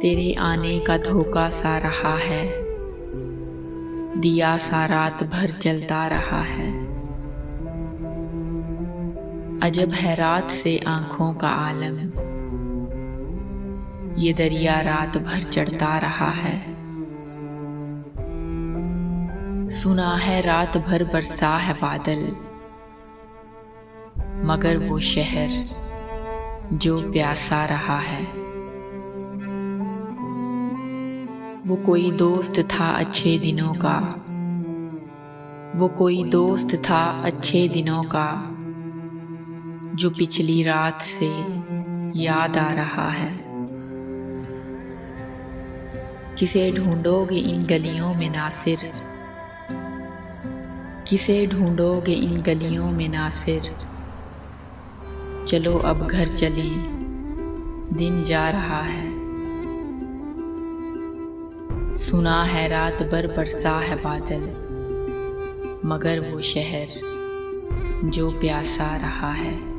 तेरे आने का धोखा सा रहा है, दिया सा रात भर जलता रहा है। अजब है रात से आँखों का आलम, ये दरिया रात भर चढ़ता रहा है। सुना है रात भर बरसा है बादल, मगर वो शहर जो प्यासा रहा है। वो कोई दोस्त था अच्छे दिनों का, वो कोई दोस्त था अच्छे दिनों का, जो पिछली रात से याद आ रहा है। किसे ढूंढोगे इन गलियों में नासिर, किसे ढूंढोगे इन गलियों में नासिर। चलो अब घर चले, दिन जा रहा है। सुना है रात भर बरसा है बादल, मगर वो शहर जो प्यासा रहा है।